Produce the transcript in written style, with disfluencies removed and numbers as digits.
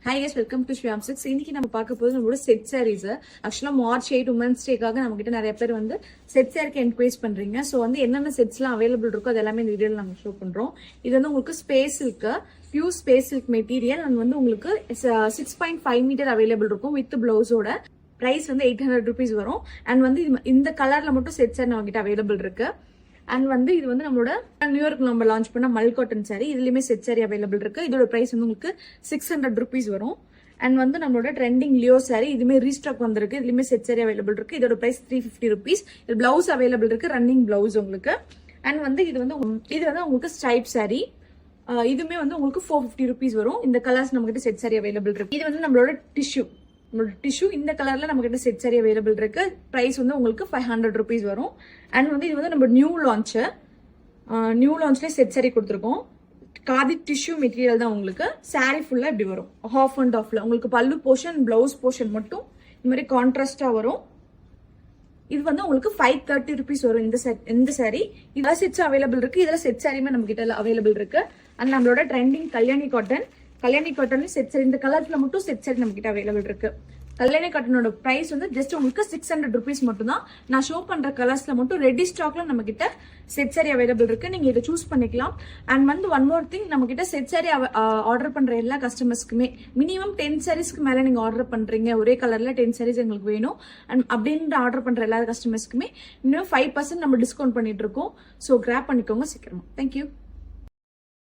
Hi guys, welcome to Shwam Silks. இன்னைக்கு நம்ம பார்க்க போறது நம்மளோட செட் சாரீஸ். ஆக்சுவலா மார்ச் 8 உமன்ஸ் டேக்காக நம்ம கிட்ட நிறைய பேர் வந்து செட் சாரிக்கு என்கொயரி பண்றீங்க. சோ வந்து என்னென்ன செட்ஸ்லாம் அவைலபிள் இருக்கோ அது எல்லாமே இந்த வீடியோல நம்ம ஷோ பண்றோம். இது வந்து உங்களுக்கு space silk, pure space silk material and வந்து உங்களுக்கு 6.5 மீட்டர் அவைலபிள் இருக்கும் வித் பிளவுஸோட. பிரைஸ் வந்து 800 rupees வரும். அண்ட் வந்து இந்த கலர்ல மட்டும் செட் சாரி நம்ம கிட்ட அவைலபிள் இருக்கு. அண்ட் வந்து இது வந்து நம்மளோட நியூயார்க் நம்ம லான்ச் பண்ண மல் காட்டன் சாரி. இதுலயுமே செட் சாரி அவைலபிள் இருக்கு. இதோட பிரைஸ் வந்து உங்களுக்கு 600 rupees வரும். அண்ட் வந்து நம்மளோட ட்ரெண்டிங் லியோ சாரி இதுமே ரீஸ்டாக் வந்திருக்கு. இதுலயுமே செட் சாரி அவைலபிள் இருக்கு. இதோட பிரைஸ் 350 rupees. இது பிளவுஸ் அவைலபிள் இருக்கு, ரன்னிங் பிளவுஸ் உங்களுக்கு. அண்ட் வந்து இது வந்து உங்களுக்கு ஸ்ட்ரைப் சாரி. இதுமே வந்து உங்களுக்கு 450 rupees வரும். இந்த கலர்ஸ் நம்ம கிட்ட செட் சாரி அவைலபிள் இருக்கு. இது வந்து நம்மளோட டிஷ்யூ இந்த கலர்ல நம்ம கிட்ட செட் சாரி அவைலபிள் இருக்கு. பிரைஸ் வந்து உங்களுக்கு 500 rupees வரும். அண்ட் வந்து இது வந்து நம்ம நியூ லான்ச்ல செட் சாரி கொடுத்துருக்கோம். காதி டிஷ்யூ மெட்டீரியல் தான் உங்களுக்கு. சாரி ஃபுல்லா இப்படி வரும், ஹாஃப் அண்ட் ஆஃப்ல உங்களுக்கு பல்லு போர்ஷன் பிளவுஸ் போர்ஷன் மட்டும் இந்த மாதிரி கான்ட்ராஸ்டா வரும். இது வந்து உங்களுக்கு 530 rupees வரும். இந்த சாரி இதெல்லாம் செட்ஸ் அவைலபிள் இருக்கு. இதெல்லாம் செட் சாரியுமே நம்ம கிட்ட அவைலபிள் இருக்கு. அண்ட் நம்மளோட trending Kalyani cotton set sorry இந்த கலர்ஸ்ல மட்டும் செட் சாரி நம்ம கிட்ட அவைலபிள் இருக்கு. கல்யாணி காட்டனோட பிரைஸ் வந்து ஜஸ்ட் உங்களுக்கு 600 rupees மட்டும் தான். நான் ஷோ பண்ற கலர்ஸ்ல மட்டும் ரெடி ஸ்டாக்ல நம்ம கிட்ட செட் சாரி அவைலபிள் இருக்கு. நீங்க இதை சூஸ் பண்ணிக்கலாம். அண்ட் வந்து ஒன் மோர் திங், நம்ம கிட்ட செட் சாரி ஆர்டர் பண்ற எல்லா கஸ்டமர்ஸ்க்குமே மினிமம் 10 sareesக்கு மேல நீங்க ஆர்டர் பண்றீங்க, ஒரே கலர்ல 10 sarees எங்களுக்கு வேணும் அண்ட் அப்படின்னு ஆர்டர் பண்ற எல்லா கஸ்டமர்ஸ்க்குமே இன்னும் 5% நம்ம டிஸ்கவுண்ட் பண்ணிட்டு இருக்கோம். ஸோ கிராப் பண்ணிக்கோங்க சீக்கிரமா. தேங்க்யூ.